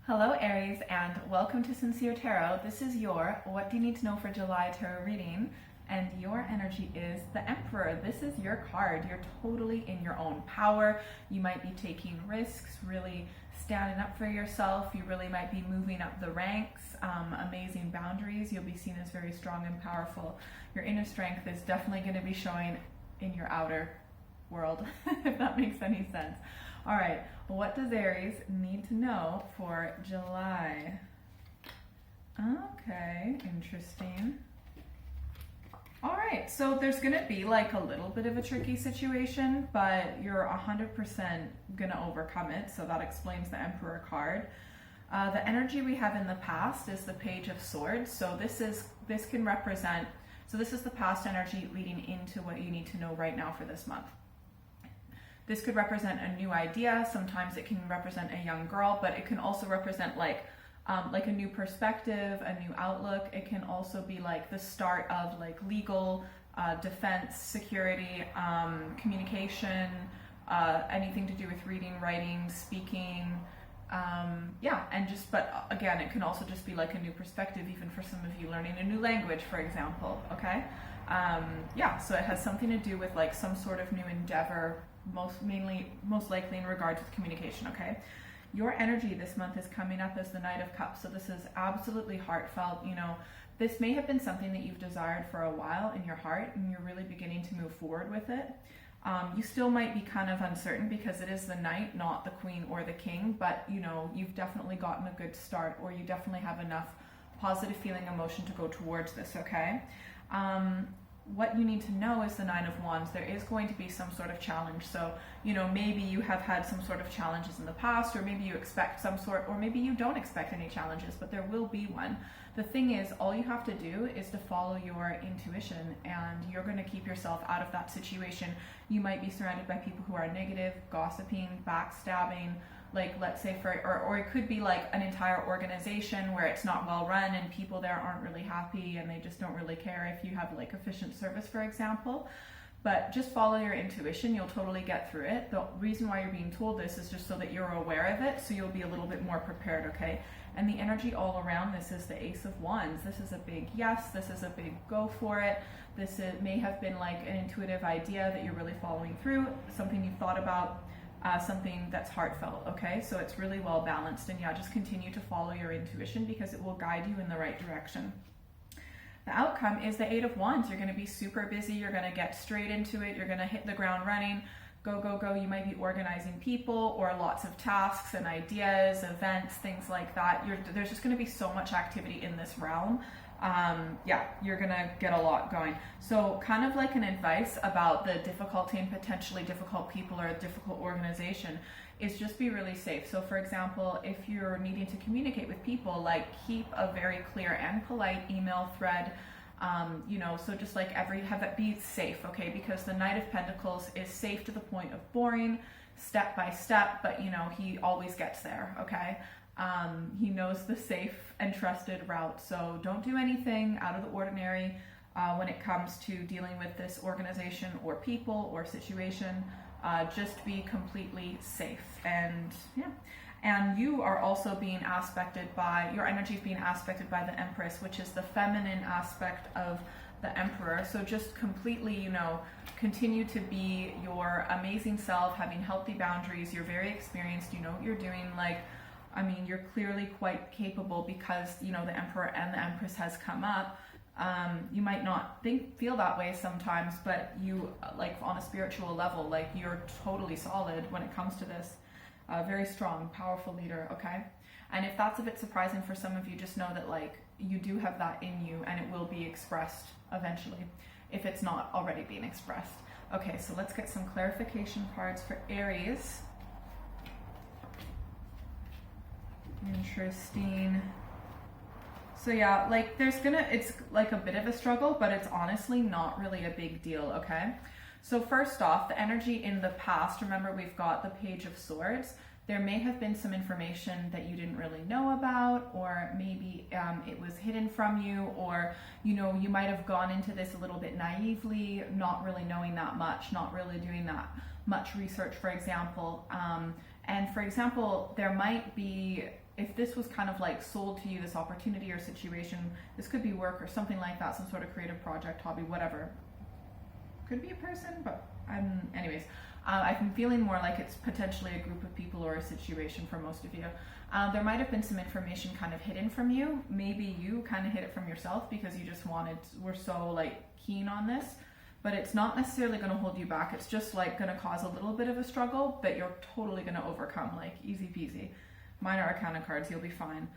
Hello Aries and welcome to Sincere Tarot. This is your What Do You Need to Know for July tarot reading, and your energy is the Emperor. This is your card. You're totally in your own power. You might be taking risks, really standing up for yourself. You really might be moving up the ranks, amazing boundaries. You'll be seen as very strong and powerful. Your inner strength is definitely going to be showing in your outer world, if that makes any sense. All right, what does Aries need to know for July? Okay, interesting. All right, so there's gonna be like a little bit of a tricky situation, but you're 100% gonna overcome it, so that explains the Emperor card. The energy we have in the past is the Page of Swords, so this is the past energy leading into what you need to know right now for this month. This could represent a new idea. Sometimes it can represent a young girl, but it can also represent like a new perspective, a new outlook. It can also be like the start of like legal, defense, security, communication, anything to do with reading, writing, speaking. But again, it can also just be like a new perspective, even for some of you learning a new language, for example, okay? So it has something to do with like some sort of new endeavor, most likely in regards to communication, okay? Your energy this month is coming up as the Knight of Cups, so this is absolutely heartfelt. You know, this may have been something that you've desired for a while in your heart, and you're really beginning to move forward with it. You still might be kind of uncertain because it is the Knight, not the Queen or the King, but you know, you've definitely gotten a good start, or you definitely have enough positive feeling, emotion to go towards this, okay? What you need to know is the Nine of Wands. There is going to be some sort of challenge. So, you know, maybe you have had some sort of challenges in the past, or maybe you expect some sort, or maybe you don't expect any challenges, but there will be one. The thing is, all you have to do is to follow your intuition, and you're going to keep yourself out of that situation. You might be surrounded by people who are negative, gossiping, backstabbing, like let's say or it could be like an entire organization where it's not well run and people there aren't really happy and they just don't really care if you have like efficient service, for example. But just follow your intuition, you'll totally get through it. The reason why you're being told this is just so that you're aware of it, so you'll be a little bit more prepared, okay? And the energy all around this is the Ace of Wands. This is a big yes, this is a big go for it. May have been like an intuitive idea that you're really following through, something you've thought about, something that's heartfelt, okay? So it's really well balanced, and yeah, just continue to follow your intuition because it will guide you in the right direction. The outcome is the Eight of Wands. You're going to be super busy, you're going to get straight into it, you're going to hit the ground running, go, go, go. You might be organizing people or lots of tasks and ideas, events, things like that. There's just going to be so much activity in this realm. You're gonna get a lot going. So kind of like an advice about the difficulty and potentially difficult people or a difficult organization is just be really safe. So for example, if you're needing to communicate with people, like keep a very clear and polite email thread. So just like have it be safe, okay? Because the Knight of Pentacles is safe to the point of boring, step by step, but you know, he always gets there, okay? He knows the safe and trusted route. So don't do anything out of the ordinary when it comes to dealing with this organization or people or situation. Just be completely safe. And you are also being aspected by, your energy is being aspected by the Empress, which is the feminine aspect of the Emperor. So just completely, you know, continue to be your amazing self, having healthy boundaries. You're very experienced, you know what you're doing. You're clearly quite capable because, you know, the Emperor and the Empress has come up. You might not feel that way sometimes, but you, like on a spiritual level, like you're totally solid when it comes to this. Very strong, powerful leader, okay? And if that's a bit surprising for some of you, just know that like you do have that in you and it will be expressed eventually, if it's not already being expressed. Okay, so let's get some clarification cards for Aries. Interesting. So yeah, like it's like a bit of a struggle, but it's honestly not really a big deal, okay? So first off, the energy in the past, remember we've got the Page of Swords. There may have been some information that you didn't really know about, or maybe it was hidden from you, or you know, you might have gone into this a little bit naively, not really knowing that much, not really doing that much research, for example. And for example, there might be, if this was kind of like sold to you, this opportunity or situation, this could be work or something like that, some sort of creative project, hobby, whatever. Could be a person, but anyways, I'm feeling more like it's potentially a group of people or a situation for most of you. There might have been some information kind of hidden from you. Maybe you kind of hid it from yourself because you just were so like keen on this, but it's not necessarily going to hold you back. It's just like going to cause a little bit of a struggle, but you're totally going to overcome, like easy peasy. Minor Arcana cards, you'll be fine.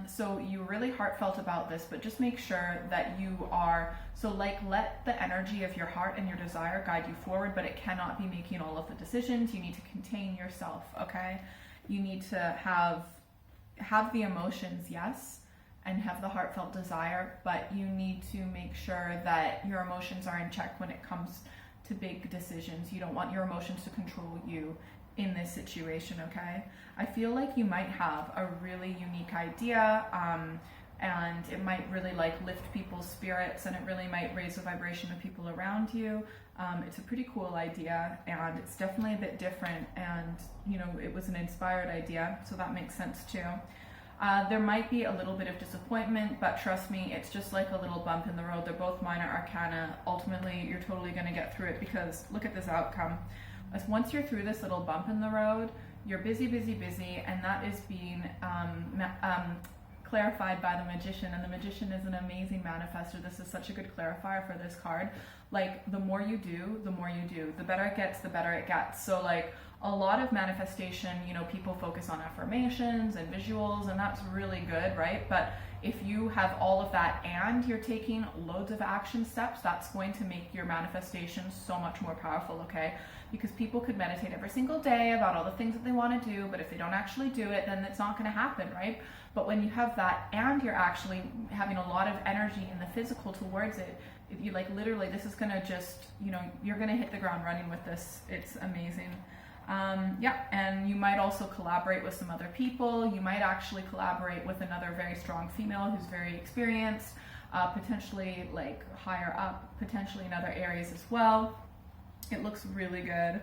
So you're really heartfelt about this, but just make sure that you are, so like let the energy of your heart and your desire guide you forward, but it cannot be making all of the decisions. You need to contain yourself, okay? You need to have the emotions, yes, and have the heartfelt desire, but you need to make sure that your emotions are in check when it comes to big decisions. You don't want your emotions to control you in this situation, okay? I feel like you might have a really unique idea, and it might really like lift people's spirits, and it really might raise the vibration of people around you. It's a pretty cool idea, and it's definitely a bit different, and you know, it was an inspired idea, so that makes sense too. There might be a little bit of disappointment, but trust me, it's just like a little bump in the road. They're both minor arcana. Ultimately, you're totally going to get through it, because look at this outcome. Once you're through this little bump in the road, you're busy, and that is being clarified by the Magician, and the Magician is an amazing manifester. This is such a good clarifier for this card. Like, the more you do, the more you do. The better it gets, the better it gets. So like, a lot of manifestation, you know, people focus on affirmations and visuals, and that's really good, right? But if you have all of that and you're taking loads of action steps, that's going to make your manifestation so much more powerful, okay? Because people could meditate every single day about all the things that they want to do, but if they don't actually do it, then it's not going to happen, right? But when you have that and you're actually having a lot of energy in the physical towards it, you like literally, this is going to just, you know, you're going to hit the ground running with this. It's amazing. Yeah, and you might also collaborate with some other people. You might actually collaborate with another very strong female who's very experienced, potentially like higher up, potentially in other areas as well. It looks really good.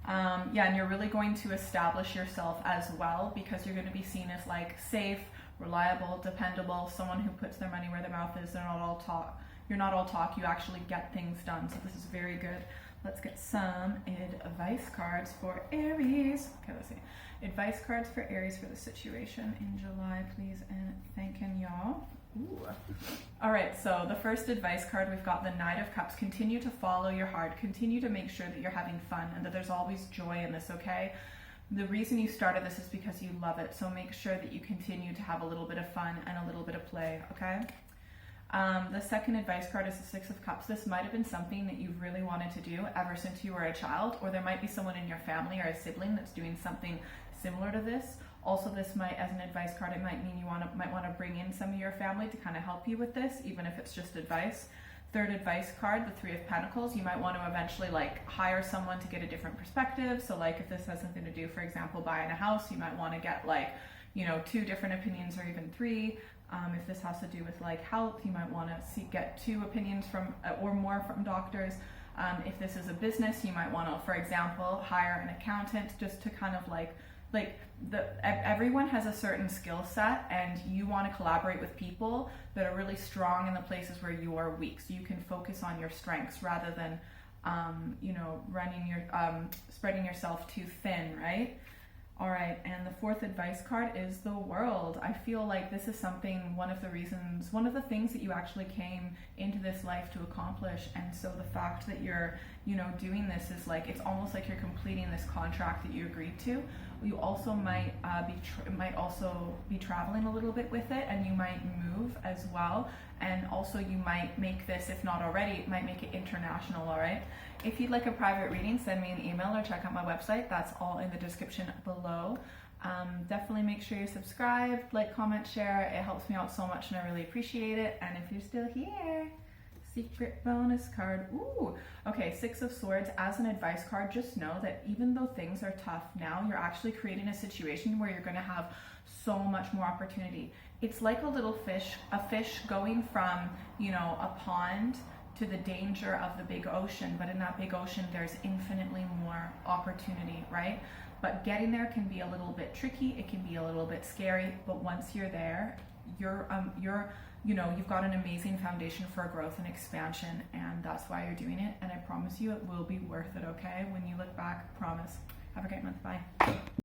Yeah, and you're really going to establish yourself as well, because you're going to be seen as like safe, reliable, dependable, someone who puts their money where their mouth is. They're not all talk. You're not all talk. You actually get things done. So this is very good. Let's get some advice cards for Aries. Okay, let's see. Advice cards for Aries for the situation in July, please, and thanking y'all. Ooh. All right, so the first advice card, we've got the Knight of Cups. Continue to follow your heart. Continue to make sure that you're having fun and that there's always joy in this, okay? The reason you started this is because you love it, so make sure that you continue to have a little bit of fun and a little bit of play, okay? The second advice card is the Six of Cups. This might have been something that you've really wanted to do ever since you were a child, or there might be someone in your family or a sibling that's doing something similar to this. Also, this might, as an advice card, it might mean you might want to bring in some of your family to kind of help you with this, even if it's just advice. Third advice card, the Three of Pentacles. You might want to eventually like hire someone to get a different perspective. So like if this has something to do, for example, buying a house, you might want to get like, you know, 2 different opinions or even 3. If this has to do with like health, you might want to get 2 opinions from or more from doctors. If this is a business, you might want to, for example, hire an accountant just to kind of everyone has a certain skill set, and you want to collaborate with people that are really strong in the places where you are weak, so you can focus on your strengths rather than you know, spreading yourself too thin, right? All right, and the fourth advice card is the World. I feel like this is something, one of the things that you actually came into this life to accomplish, and so the fact that you're, you know, doing this is like, it's almost like you're completing this contract that you agreed to. You also might be traveling a little bit with it, and you might move as well, and also you might make this, if not already, it might make it international, all right? If you'd like a private reading, send me an email or check out my website. That's all in the description below. Definitely make sure you're subscribed, like, comment, share. It helps me out so much and I really appreciate it. And if you're still here, secret bonus card. Ooh, okay, Six of Swords. As an advice card, just know that even though things are tough now, you're actually creating a situation where you're going to have so much more opportunity. It's like a little fish, a fish going from, you know, a pond to the danger of the big ocean, but in that big ocean there's infinitely more opportunity, right? But getting there can be a little bit tricky. It can be a little bit scary. But once you're there, you've got an amazing foundation for growth and expansion, and that's why you're doing it. And I promise you, it will be worth it. Okay? When you look back, promise. Have a great month. Bye.